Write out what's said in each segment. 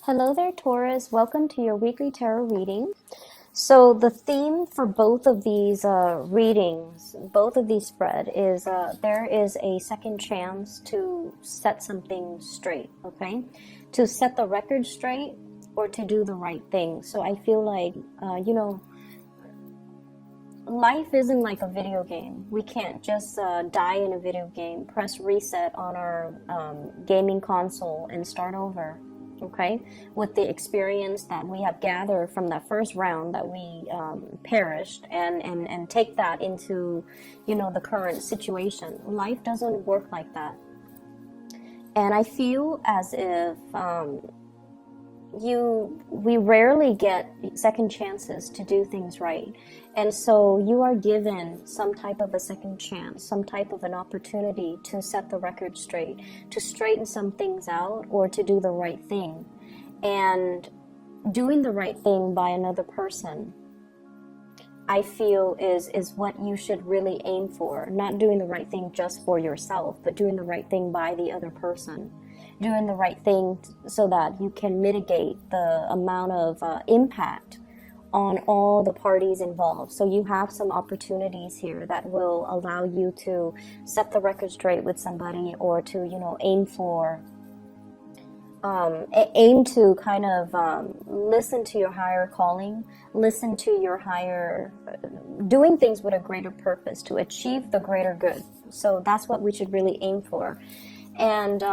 Hello there, Taurus. Welcome to your weekly tarot reading. So the theme for both of these readings, both of these spread, is there is a second chance to set something straight, okay? To set the record straight or to do the right thing. So I feel like, life isn't like a video game. We can't just die in a video game, press reset on our gaming console and start over, okay, with the experience that we have gathered from that first round that we perished, and take that into, the current situation. Life doesn't work like that. And I feel as if we rarely get second chances to do things right. And so you are given some type of a second chance, some type of an opportunity to set the record straight, to straighten some things out, or to do the right thing. And doing the right thing by another person, I feel is what you should really aim for. Not doing the right thing just for yourself, but doing the right thing by the other person. Doing the right thing so that you can mitigate the amount of impact on all the parties involved. So you have some opportunities here that will allow you to set the record straight with somebody, or to, aim to kind of listen to your higher calling, listen to your higher, doing things with a greater purpose to achieve the greater good. So that's what we should really aim for. And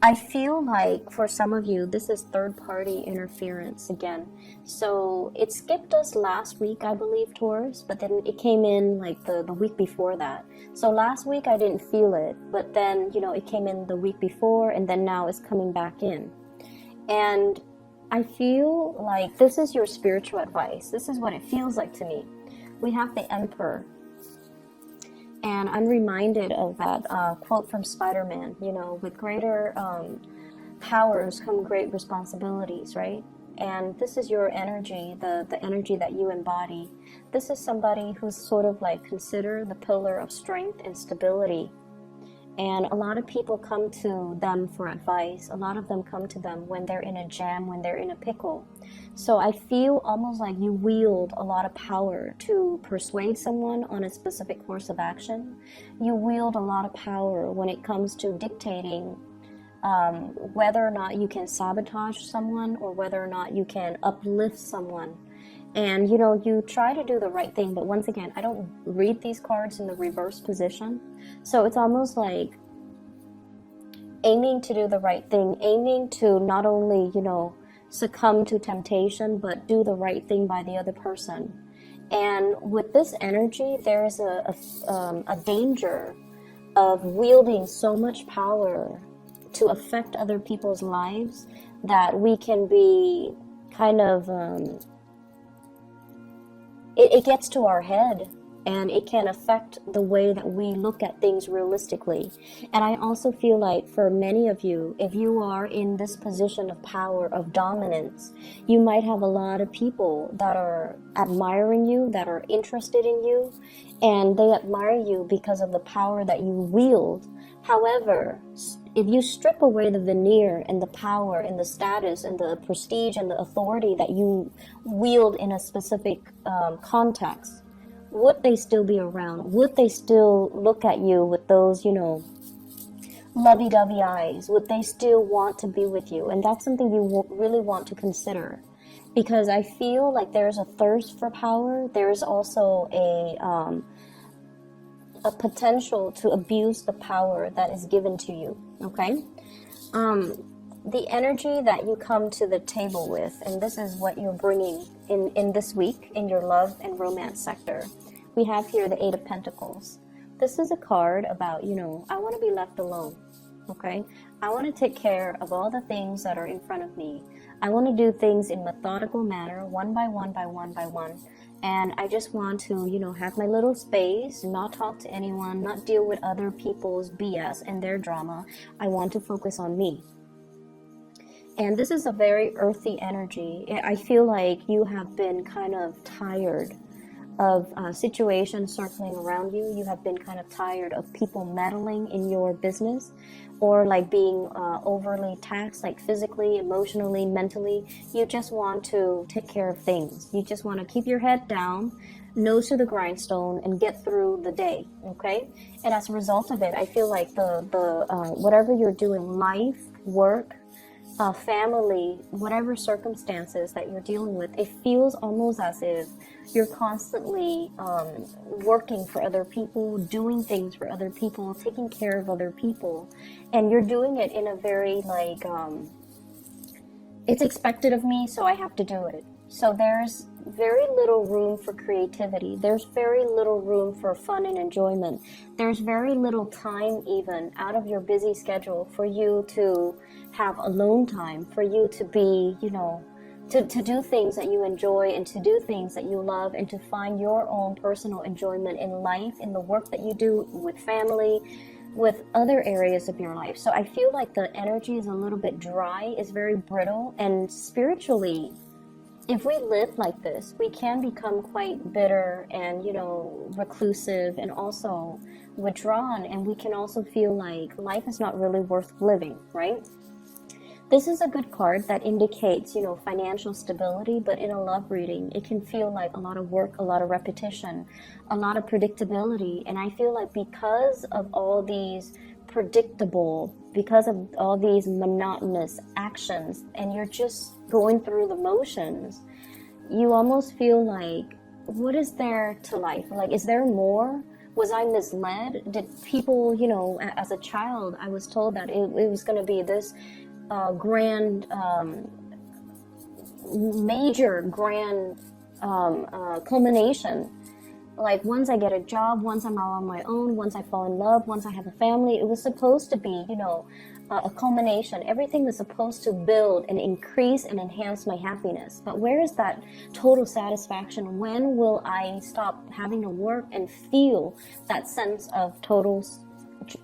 I feel like for some of you, this is third-party interference again. So it skipped us last week, I believe, Taurus, but then it came in like the week before that. So last week I didn't feel it, but then, it came in the week before, and then now it's coming back in. And I feel like this is your spiritual advice. This is what it feels like to me. We have the Emperor. And I'm reminded of that quote from Spider-Man, with greater powers come great responsibilities, right? And this is your energy, the energy that you embody. This is somebody who's sort of like considered the pillar of strength and stability. And a lot of people come to them for advice. A lot of them come to them when they're in a jam, when they're in a pickle. So I feel almost like you wield a lot of power to persuade someone on a specific course of action. You wield a lot of power when it comes to dictating whether or not you can sabotage someone or whether or not you can uplift someone. And, you try to do the right thing, but once again, I don't read these cards in the reverse position. So it's almost like aiming to do the right thing, aiming to not only, succumb to temptation, but do the right thing by the other person. And with this energy, there is a danger of wielding so much power to affect other people's lives that we can be kind of... It gets to our head, and it can affect the way that we look at things realistically. And I also feel like for many of you, if you are in this position of power, of dominance, you might have a lot of people that are admiring you, that are interested in you, and they admire you because of the power that you wield. However, if you strip away the veneer and the power and the status and the prestige and the authority that you wield in a specific context, would they still be around? Would they still look at you with those, lovey-dovey eyes? Would they still want to be with you? And that's something you really want to consider, because I feel like there's a thirst for power. There's also a potential to abuse the power that is given to you, okay? The energy that you come to the table with, and this is what you're bringing in this week in your love and romance sector. We have here the Eight of Pentacles. This is a card about, I want to be left alone, okay? I want to take care of all the things that are in front of me. I want to do things in methodical manner, one by one by one by one. And I just want to, have my little space, not talk to anyone, not deal with other people's BS and their drama. I want to focus on me. And this is a very earthy energy. I feel like you have been kind of tired of situations circling around you. You have been kind of tired of people meddling in your business, or like being overly taxed, like physically, emotionally, mentally. You just want to take care of things. You just want to keep your head down, nose to the grindstone, and get through the day. Okay, and as a result of it, I feel like the whatever you're doing, life, work, family, whatever circumstances that you're dealing with, it feels almost as if you're constantly working for other people, doing things for other people, taking care of other people, and you're doing it in a very like, it's expected of me, so I have to do it. So there's very little room for creativity. There's very little room for fun and enjoyment. There's very little time even out of your busy schedule for you to have alone time, for you to be, you know, to do things that you enjoy and to do things that you love and to find your own personal enjoyment in life, in the work that you do with family, with other areas of your life. So I feel like the energy is a little bit dry, is very brittle, and spiritually, if we live like this, we can become quite bitter and, you know, reclusive and also withdrawn, and we can also feel like life is not really worth living, right? This is a good card that indicates, you know, financial stability, but in a love reading, it can feel like a lot of work, a lot of repetition, a lot of predictability. And I feel like because of all these because of all these monotonous actions, and you're just going through the motions, you almost feel like, what is there to life? Like, is there more? Was I misled? Did people, you know, as a child, I was told that it was going to be this grand, major grand culmination. Like, once I get a job, once I'm out on my own, once I fall in love, once I have a family, it was supposed to be, you know, a culmination. Everything was supposed to build and increase and enhance my happiness. But where is that total satisfaction? When will I stop having to work and feel that sense of total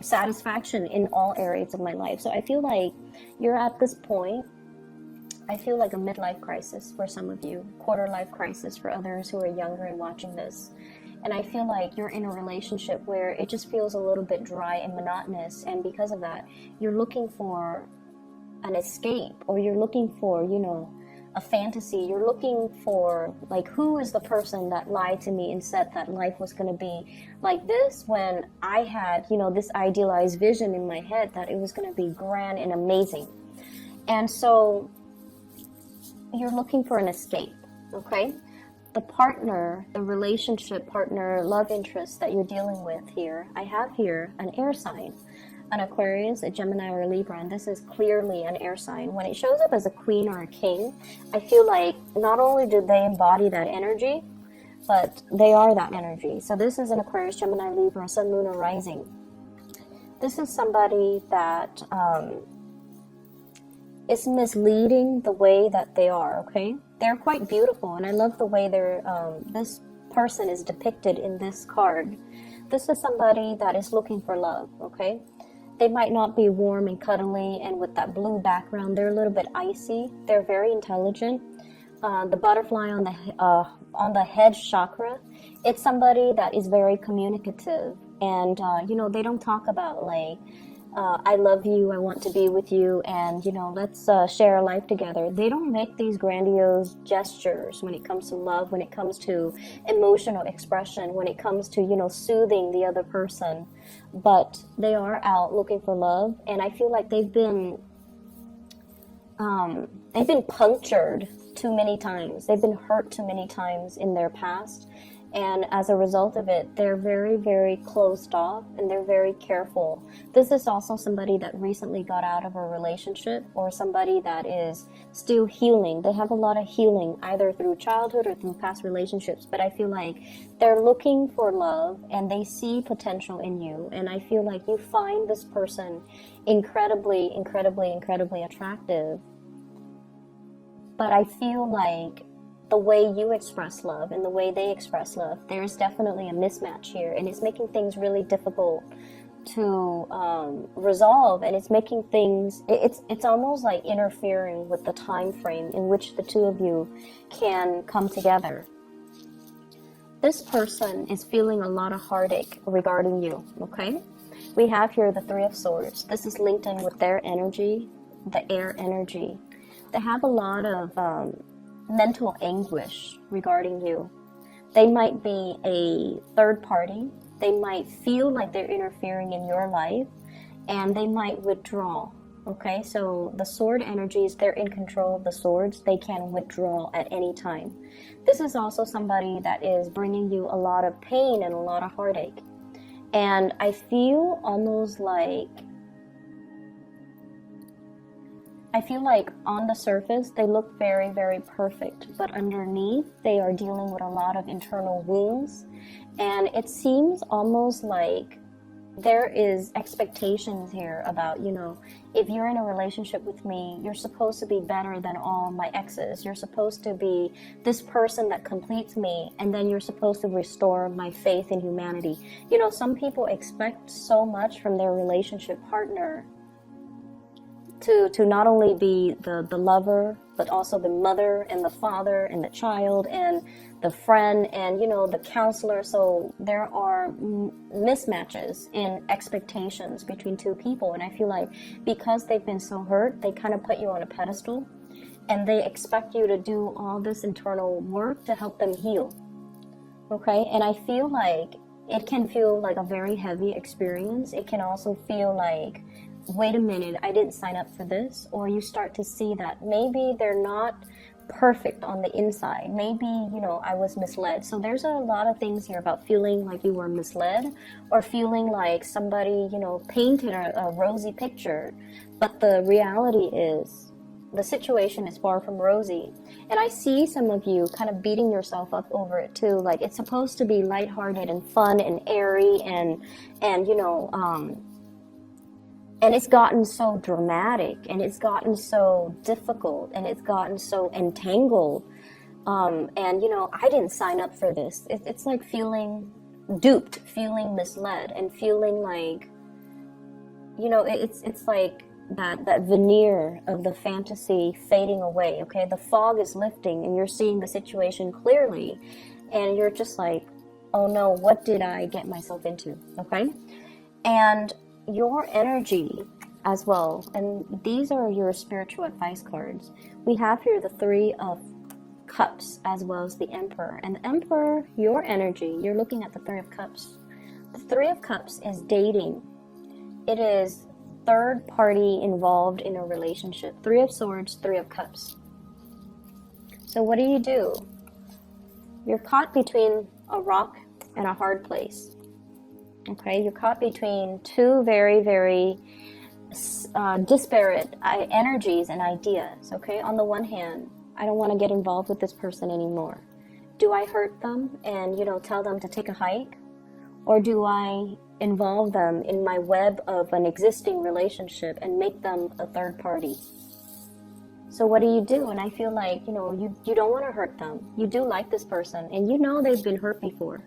satisfaction in all areas of my life? So I feel like you're at this point. I feel like a midlife crisis for some of you, quarter life crisis for others who are younger and watching this. And I feel like you're in a relationship where it just feels a little bit dry and monotonous, and because of that, you're looking for an escape, or you're looking for, you know, a fantasy. You're looking for, like, who is the person that lied to me and said that life was going to be like this, when I had, you know, this idealized vision in my head that it was going to be grand and amazing. And so you're looking for an escape, okay? The partner, the relationship partner, love interest that you're dealing with here, I have here an air sign, an Aquarius, a Gemini, or a Libra, and this is clearly an air sign. When it shows up as a queen or a king, I feel like not only do they embody that energy, but they are that energy. So this is an Aquarius, Gemini, Libra, Sun, Moon, or Rising. This is somebody that is misleading the way that they are, okay? They're quite beautiful, and I love the way this person is depicted in this card. This is somebody that is looking for love, okay? They might not be warm and cuddly, and with that blue background, they're a little bit icy. They're very intelligent. The butterfly on the head chakra, it's somebody that is very communicative, and you know, they don't talk about like, I love you, I want to be with you, and, you know, let's share a life together. They don't make these grandiose gestures when it comes to love, when it comes to emotional expression, when it comes to, you know, soothing the other person. But they are out looking for love, and I feel like they've been punctured too many times. They've been hurt too many times in their past. And as a result of it, they're very, very closed off, and they're very careful. This is also somebody that recently got out of a relationship, or somebody that is still healing. They have a lot of healing, either through childhood or through past relationships. But I feel like they're looking for love, and they see potential in you. And I feel like you find this person incredibly, incredibly, incredibly attractive. But I feel like the way you express love and the way they express love, there's definitely a mismatch here, and it's making things really difficult to resolve, and it's making things, it's almost like interfering with the time frame in which the two of you can come together. this person is feeling a lot of heartache regarding you, okay? We have here the Three of Swords. This is linked in with their energy, the air energy. They have a lot of mental anguish regarding you. They might be a third party. They might feel like they're interfering in your life, and they might withdraw. Okay, so the sword energies, they're in control of the swords. They can withdraw at any time. This is also somebody that is bringing you a lot of pain and a lot of heartache. And I feel almost like, on the surface, they look very, very perfect. But underneath, they are dealing with a lot of internal wounds. And it seems almost like there is expectations here about, you know, if you're in a relationship with me, you're supposed to be better than all my exes. You're supposed to be this person that completes me, and then you're supposed to restore my faith in humanity. You know, some people expect so much from their relationship partner to not only be the lover, but also the mother and the father and the child and the friend and, you know, the counselor. So there are mismatches in expectations between two people. And I feel like because they've been so hurt, they kind of put you on a pedestal and they expect you to do all this internal work to help them heal. Okay? And I feel like it can feel like a very heavy experience. It can also feel like, wait a minute, I didn't sign up for this. Or you start to see that maybe they're not perfect on the inside. Maybe, you know, I was misled. So there's a lot of things here about feeling like you were misled or feeling like somebody, you know, painted a rosy picture. But the reality is the situation is far from rosy. And I see some of you kind of beating yourself up over it too. Like it's supposed to be lighthearted and fun and airy and you know, and it's gotten so dramatic and it's gotten so difficult and it's gotten so entangled. And, you know, I didn't sign up for this. It's like feeling duped, feeling misled and feeling like, you know, it's like that veneer of the fantasy fading away. Okay. The fog is lifting and you're seeing the situation clearly and you're just like, oh no, what did I get myself into? Okay. And your energy as well, and these are your spiritual advice cards. We have here the Three of Cups as well as the Emperor. And the Emperor, your energy, you're looking at the Three of Cups. The Three of Cups is dating. It is third party involved in a relationship. Three of Swords, Three of Cups. So what do? You're caught between a rock and a hard place. Okay, you're caught between two very, very disparate energies and ideas. Okay, on the one hand, I don't want to get involved with this person anymore. Do I hurt them and, you know, tell them to take a hike? Or do I involve them in my web of an existing relationship and make them a third party? So what do? And I feel like, you know, you don't want to hurt them. You do like this person and you know they've been hurt before.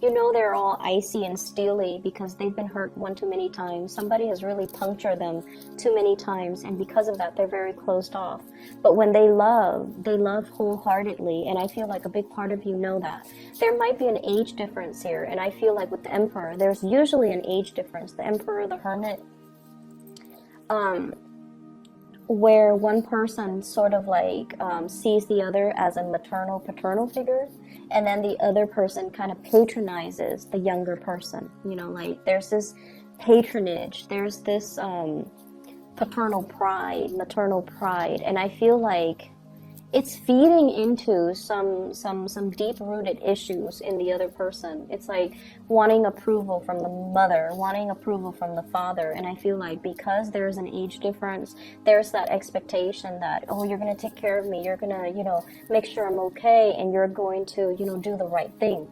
You know they're all icy and steely because they've been hurt one too many times. Somebody has really punctured them too many times, and because of that, they're very closed off. But when they love wholeheartedly, and I feel like a big part of you know that. There might be an age difference here, and I feel like with the Emperor, there's usually an age difference. The Emperor, the Hermit, where one person sort of like sees the other as a maternal, paternal figure, and then the other person kind of patronizes the younger person. You know, like there's this patronage, there's this paternal pride, maternal pride, and I feel like it's feeding into some deep-rooted issues in the other person. It's like wanting approval from the mother, wanting approval from the father. And I feel like because there's an age difference, there's that expectation that, oh, you're going to take care of me. You're going to, you know, make sure I'm okay. And you're going to, you know, do the right thing.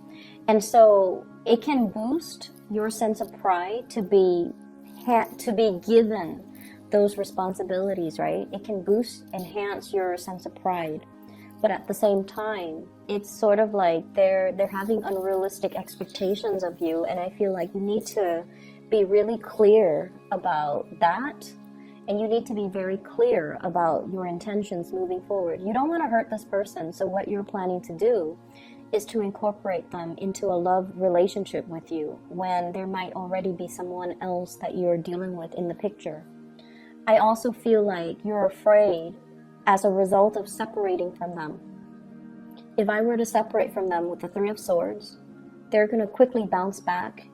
And so it can boost your sense of pride to be given those responsibilities, right? It can enhance your sense of pride. But at the same time, it's sort of like they're having unrealistic expectations of you, and I feel like you need to be really clear about that, and you need to be very clear about your intentions moving forward. You don't want to hurt this person, so what you're planning to do is to incorporate them into a love relationship with you when there might already be someone else that you're dealing with in the picture. I also feel like you're afraid as a result of separating from them. If I were to separate from them with the Three of Swords, they're going to quickly bounce back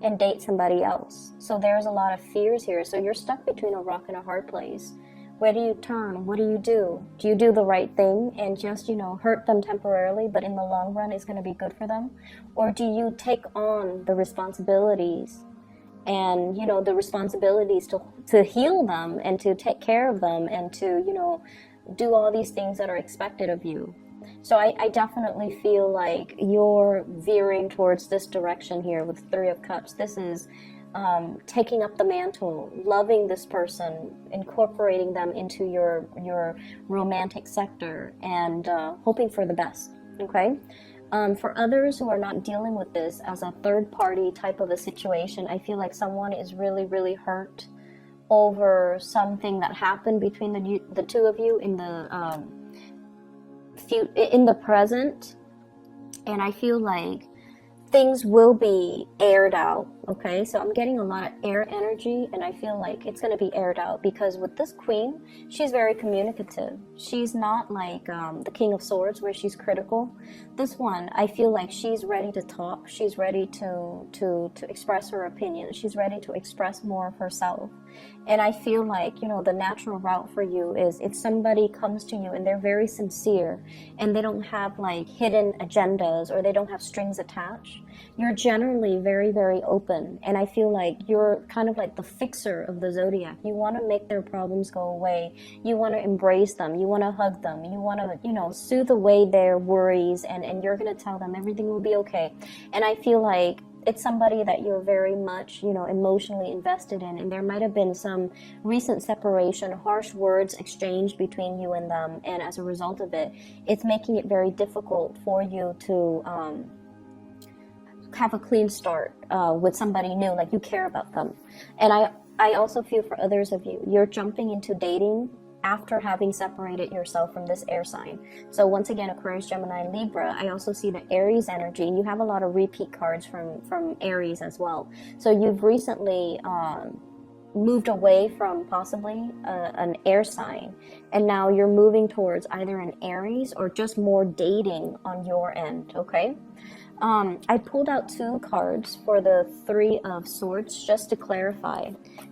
and date somebody else. So there's a lot of fears here. So you're stuck between a rock and a hard place. Where do you turn? What do you do? Do you do the right thing and just, hurt them temporarily, but in the long run it's going to be good for them? Or do you take on the responsibilities and, the responsibilities to heal them and to take care of them and to, do all these things that are expected of you? So I definitely feel like you're veering towards this direction here with Three of Cups. This is taking up the mantle, loving this person, incorporating them into your romantic sector, and hoping for the best, okay? For others who are not dealing with this as a third-party type of a situation, I feel like someone is really, really hurt over something that happened between the two of you in the present, and I feel like things will be aired out, okay? So I'm getting a lot of air energy, and I feel like it's going to be aired out because with this queen, she's very communicative. She's not like the King of Swords where she's critical. This one, I feel like she's ready to talk. She's ready to express her opinion. She's ready to express more of herself. And I feel like, the natural route for you is if somebody comes to you and they're very sincere and they don't have like hidden agendas or they don't have strings attached, you're generally very, very open. And I feel like you're kind of like the fixer of the zodiac. You want to make their problems go away. You want to embrace them. You want to hug them. You want to, soothe away their worries, and you're going to tell them everything will be okay. And I feel like it's somebody that you're very much, emotionally invested in, and there might have been some recent separation, harsh words exchanged between you and them, and as a result of it, it's making it very difficult for you to have a clean start with somebody new, like you care about them. And I also feel for others of you, you're jumping into dating after having separated yourself from this air sign. So once again, Aquarius, Gemini, and Libra, I also see the Aries energy. You have a lot of repeat cards from Aries as well. So you've recently moved away from possibly an air sign, and now you're moving towards either an Aries or just more dating on your end, okay? I pulled out two cards for the Three of Swords just to clarify.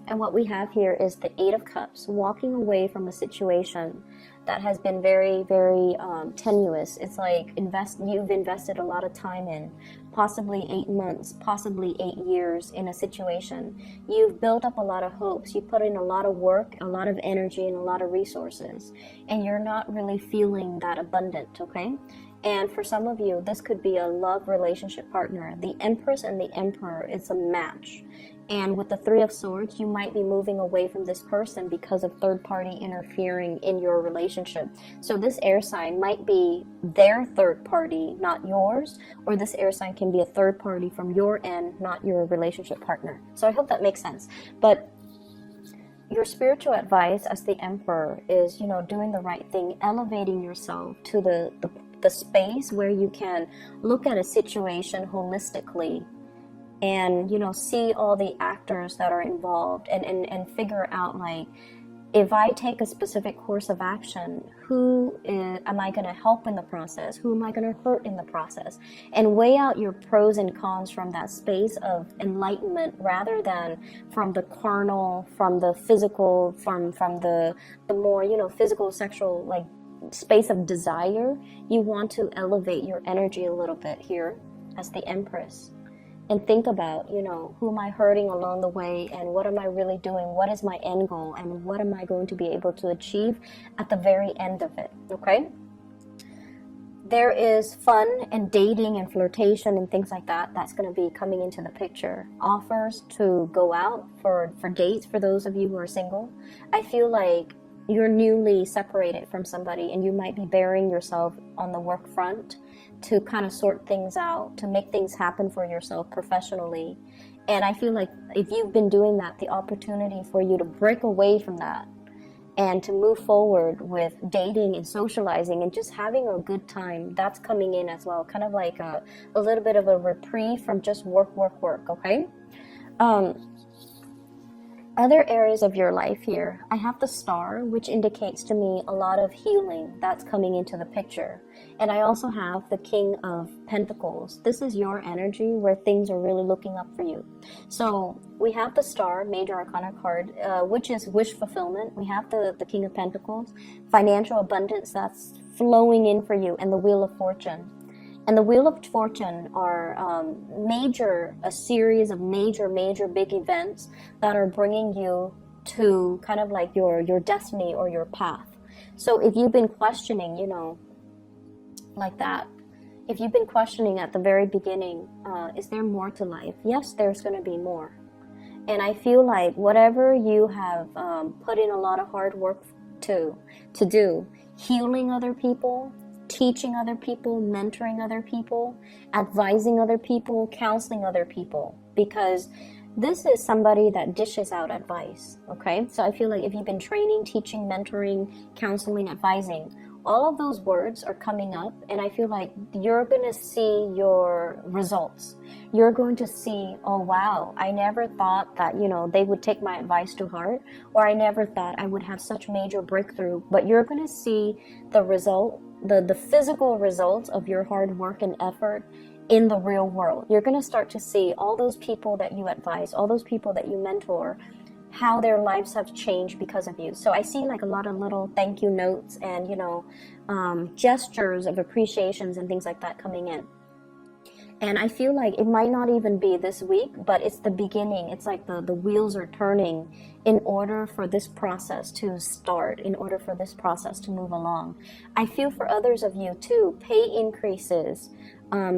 And what we have here is the Eight of Cups, walking away from a situation that has been very, very tenuous. It's like you've invested a lot of time in, possibly 8 months, possibly 8 years in a situation. You've built up a lot of hopes. You put in a lot of work, a lot of energy, and a lot of resources. And you're not really feeling that abundant, okay? And for some of you, this could be a love relationship partner. The Empress and the Emperor is a match. And with the Three of Swords, you might be moving away from this person because of third party interfering in your relationship. So this air sign might be their third party, not yours, or this air sign can be a third party from your end, not your relationship partner. So I hope that makes sense. But your spiritual advice as the Emperor is, doing the right thing, elevating yourself to the space where you can look at a situation holistically and see all the actors that are involved and figure out, like, if I take a specific course of action, am I going to help in the process? Who am I going to hurt in the process? And weigh out your pros and cons from that space of enlightenment rather than from the carnal, from the physical, from the more physical, sexual, like, space of desire. You want to elevate your energy a little bit here as the Empress and think about, who am I hurting along the way, and what am I really doing? What is my end goal, and what am I going to be able to achieve at the very end of it, okay? There is fun and dating and flirtation and things like that that's going to be coming into the picture. Offers to go out for dates for those of you who are single. I feel like you're newly separated from somebody and you might be burying yourself on the work front to kind of sort things out, to make things happen for yourself professionally. And I feel like if you've been doing that, the opportunity for you to break away from that and to move forward with dating and socializing and just having a good time. That's coming in as well, kind of like a little bit of a reprieve from just work, okay? Other areas of your life here, I have the star, which indicates to me a lot of healing that's coming into the picture. And I also have the King of Pentacles. This is your energy where things are really looking up for you. So we have the star, major arcana card, which is wish fulfillment. We have the King of Pentacles, financial abundance that's flowing in for you, and the Wheel of Fortune. And the Wheel of Fortune are a series of major big events that are bringing you to kind of like your destiny or your path. So if you've been questioning, you know, like that, if you've been questioning at the very beginning, is there more to life? Yes, there's going to be more. And I feel like whatever you have put in a lot of hard work to do, healing other people, teaching other people, mentoring other people, advising other people, counseling other people, because this is somebody that dishes out advice, okay? So I feel like if you've been training, teaching, mentoring, counseling, advising, all of those words are coming up, and I feel like you're going to see your results. You're going to see, oh wow, I never thought that, you know, they would take my advice to heart, or I never thought I would have such major breakthrough. But you're going to see the result, the physical results of your hard work and effort in the real world. You're going to start to see all those people that you advise, all those people that you mentor, how their lives have changed because of you. So I see like a lot of little thank you notes and, you know, gestures of appreciations and things like that coming in. And I feel like it might not even be this week, but it's the beginning. It's like the wheels are turning in order for this process to start, in order for this process to move along. I feel for others of you too, pay increases,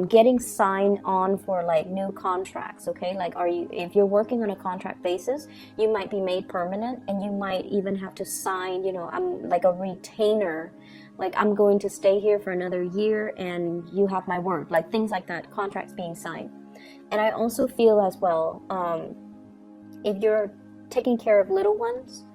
getting signed on for like new contracts, okay? Like if you're working on a contract basis, you might be made permanent, and you might even have to sign, you know, I'm like a retainer, like I'm going to stay here for another year and you have my word, like things like that, contracts being signed. And I also feel as well, if you're taking care of little ones,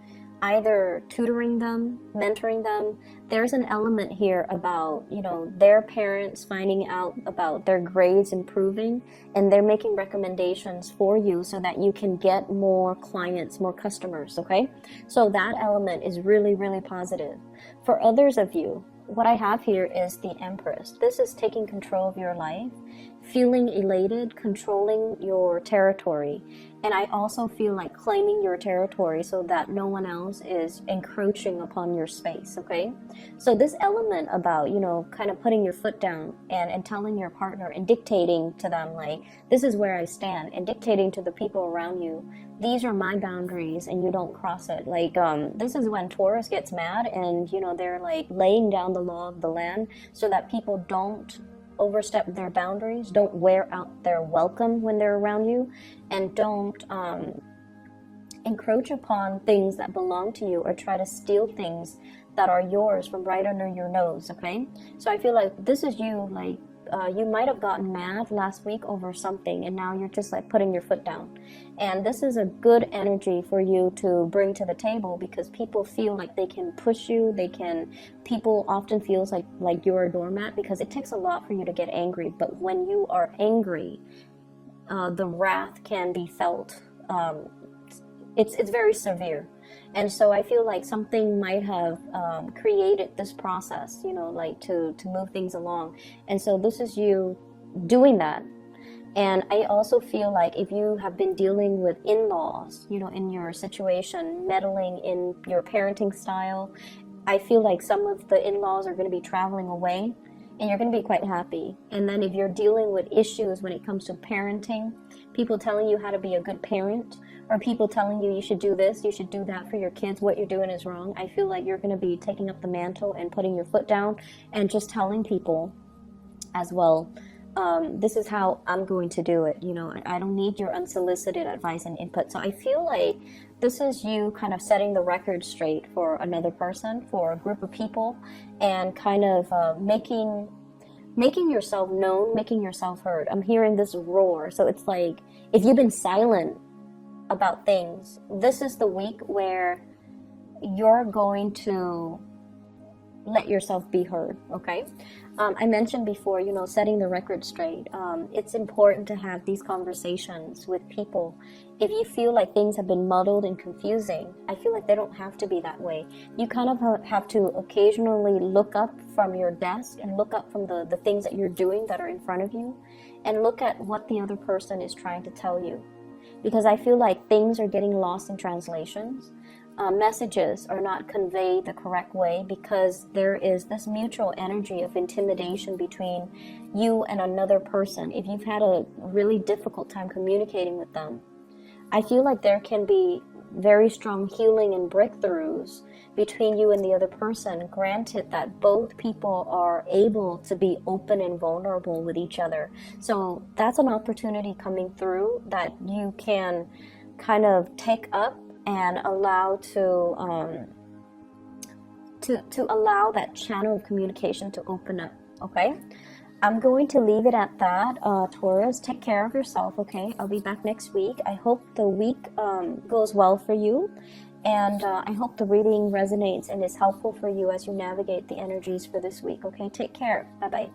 either tutoring them, mentoring them, there's an element here about, you know, their parents finding out about their grades improving, and they're making recommendations for you so that you can get more clients, more customers, okay? So that element is really, really positive. For others of you, what I have here is the Empress. This is taking control of your life, feeling elated, controlling your territory. And I also feel like claiming your territory so that no one else is encroaching upon your space, okay? So this element about, you know, kind of putting your foot down and telling your partner and dictating to them, like, this is where I stand, and dictating to the people around you, these are my boundaries and you don't cross it. Like, this is when Taurus gets mad and, you know, they're like laying down the law of the land so that people don't overstep their boundaries, don't wear out their welcome when they're around you, and don't encroach upon things that belong to you or try to steal things that are yours from right under your nose, okay? So I feel like this is you, like, you might have gotten mad last week over something, and now you're just like putting your foot down. And this is a good energy for you to bring to the table, because people feel like they can push you, people often feels like you're a doormat, because it takes a lot for you to get angry. But when you are angry, the wrath can be felt. It's very severe. And so I feel like something might have created this process, you know, like to move things along. And so this is you doing that. And I also feel like if you have been dealing with in-laws, you know, in your situation, meddling in your parenting style, I feel like some of the in-laws are going to be traveling away, and you're going to be quite happy. And then if you're dealing with issues when it comes to parenting, people telling you how to be a good parent, or people telling you should do this, you should do that for your kids, what you're doing is wrong, I feel like you're going to be taking up the mantle and putting your foot down and just telling people as well, this is how I'm going to do it. You know, I don't need your unsolicited advice and input. So I feel like this is you kind of setting the record straight for another person, for a group of people, and kind of making yourself known, making yourself heard. I'm hearing this roar. So it's like, if you've been silent about things, this is the week where you're going to let yourself be heard, okay? I mentioned before, you know, setting the record straight. It's important to have these conversations with people. If you feel like things have been muddled and confusing, I feel like they don't have to be that way. You kind of have to occasionally look up from your desk and look up from the things that you're doing that are in front of you, and look at what the other person is trying to tell you. Because I feel like things are getting lost in translations. Messages are not conveyed the correct way because there is this mutual energy of intimidation between you and another person. If you've had a really difficult time communicating with them, I feel like there can be very strong healing and breakthroughs between you and the other person, granted that both people are able to be open and vulnerable with each other. So that's an opportunity coming through that you can kind of take up and allow to allow that channel of communication to open up, okay? I'm going to leave it at that. Taurus, take care of yourself, okay? I'll be back next week. I hope the week goes well for you, and I hope the reading resonates and is helpful for you as you navigate the energies for this week, okay? Take care. Bye-bye.